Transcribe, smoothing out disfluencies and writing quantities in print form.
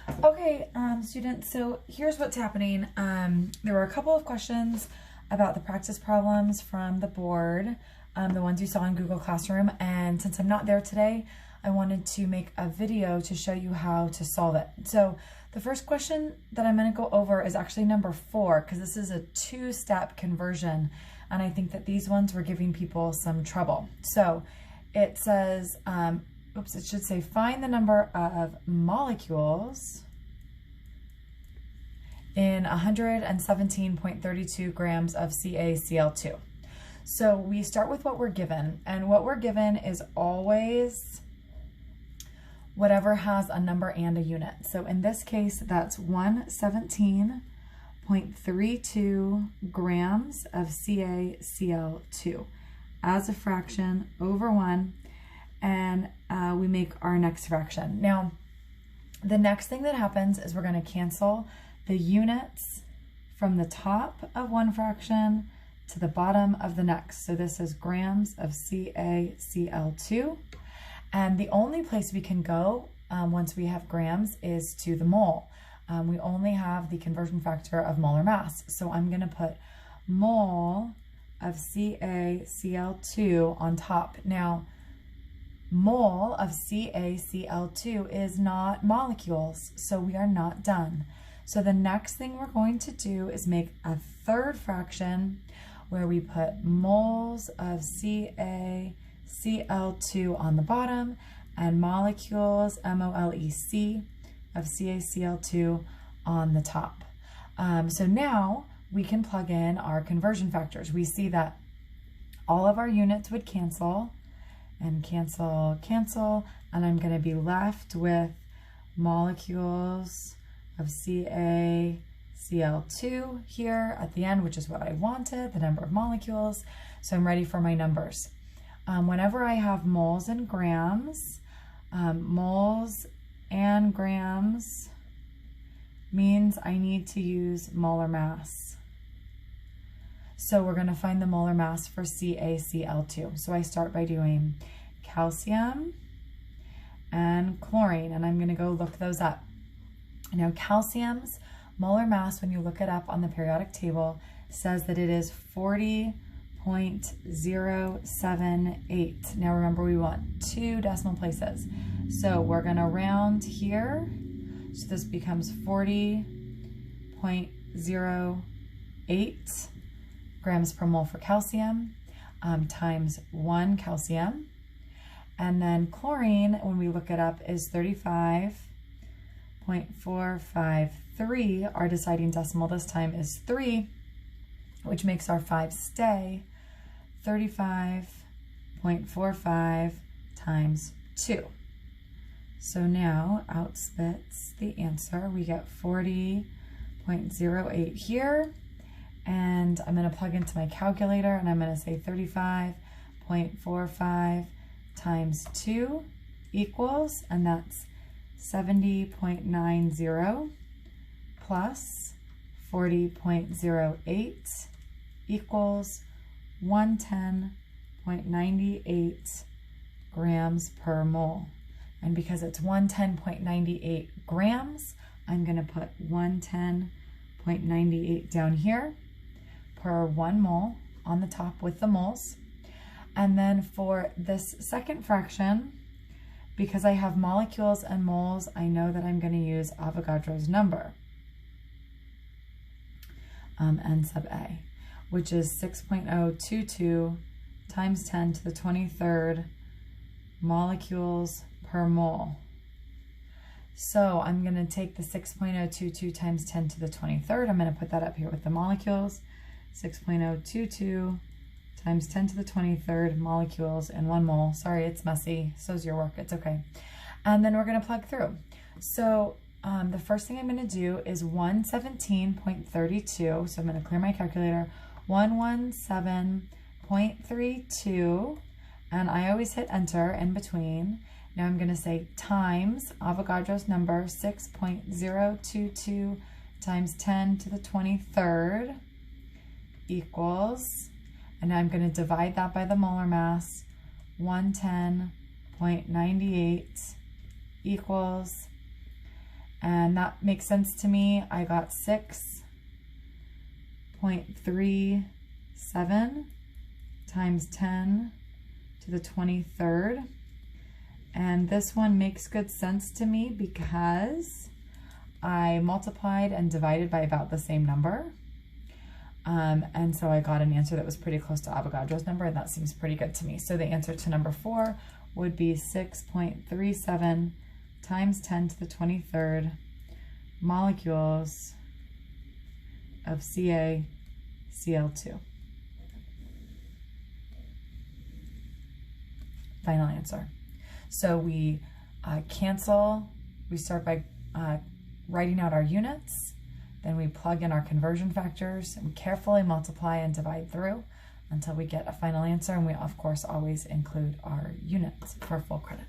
Okay, students, so here's what's happening. There were a couple of questions about the practice problems from the board, the ones you saw in Google Classroom, and since I'm not there today, I wanted to make a video to show you how to solve it. So the first question that I'm going to go over is actually number 4, because this is a 2-step conversion, and I think that these ones were giving people some trouble. So it says, it should say find the number of molecules in 117.32 grams of CaCl2. So we start with what we're given, and what we're given is always whatever has a number and a unit. So in this case, that's 117.32 grams of CaCl2 as a fraction over 1, and we make our next fraction. Now, the next thing that happens is we're going to cancel the units from the top of one fraction to the bottom of the next. So this is grams of CaCl2. And the only place we can go once we have grams is to the mole. We only have the conversion factor of molar mass. So I'm going to put mole of CaCl2 on top. Now, mole of CaCl2 is not molecules, so we are not done. So the next thing we're going to do is make a third fraction where we put moles of CaCl2 on the bottom and molecules, MOLEC, of CaCl2 on the top. So now we can plug in our conversion factors. We see that all of our units would cancel, and cancel, cancel, and I'm going to be left with molecules of CaCl2 here at the end, which is what I wanted, the number of molecules. So I'm ready for my numbers. Whenever I have moles and grams means I need to use molar mass. So we're going to find the molar mass for CaCl2. So I start by doing calcium and chlorine, and I'm going to go look those up. Now, calcium's molar mass, when you look it up on the periodic table, says that it is 40.078. Now remember, we want 2 decimal places. So we're going to round here. So this becomes 40.08 grams per mole for calcium, times 1 calcium. And then chlorine, when we look it up, is 35.453. Our deciding decimal this time is 3, which makes our 5 stay. 35.45 times 2. So now out spits the answer. We get 40.08 here. And I'm going to plug into my calculator, and I'm going to say 35.45 times 2 equals, and that's 70.90 plus 40.08 equals 110.98 grams per mole. And because it's 110.98 grams, I'm going to put 110.98 down here per 1 mole on the top with the moles. And then for this second fraction, because I have molecules and moles, I know that I'm going to use Avogadro's number, N sub A, which is 6.022 times 10 to the 23rd molecules per mole. So I'm going to take the 6.022 times 10 to the 23rd. I'm going to put that up here with the molecules. 6.022 times 10 to the 23rd molecules in 1 mole. Sorry, it's messy. So's your work. It's okay. And then we're going to plug through. So the first thing I'm going to do is 117.32. So I'm going to clear my calculator. 117.32. And I always hit enter in between. Now I'm going to say times Avogadro's number, 6.022 times 10 to the 23rd equals, and now I'm going to divide that by the molar mass, 110.98 equals, And that makes sense to me. I got 6.37 times 10 to the 23rd. And this one makes good sense to me because I multiplied and divided by about the same number. And so I got an answer that was pretty close to Avogadro's number, and that seems pretty good to me. So the answer to number 4 would be 6.37 times 10 to the 23rd molecules of CaCl2. Final answer. So we cancel, we start by writing out our units, then we plug in our conversion factors and carefully multiply and divide through until we get a final answer, and we of course always include our units for full credit.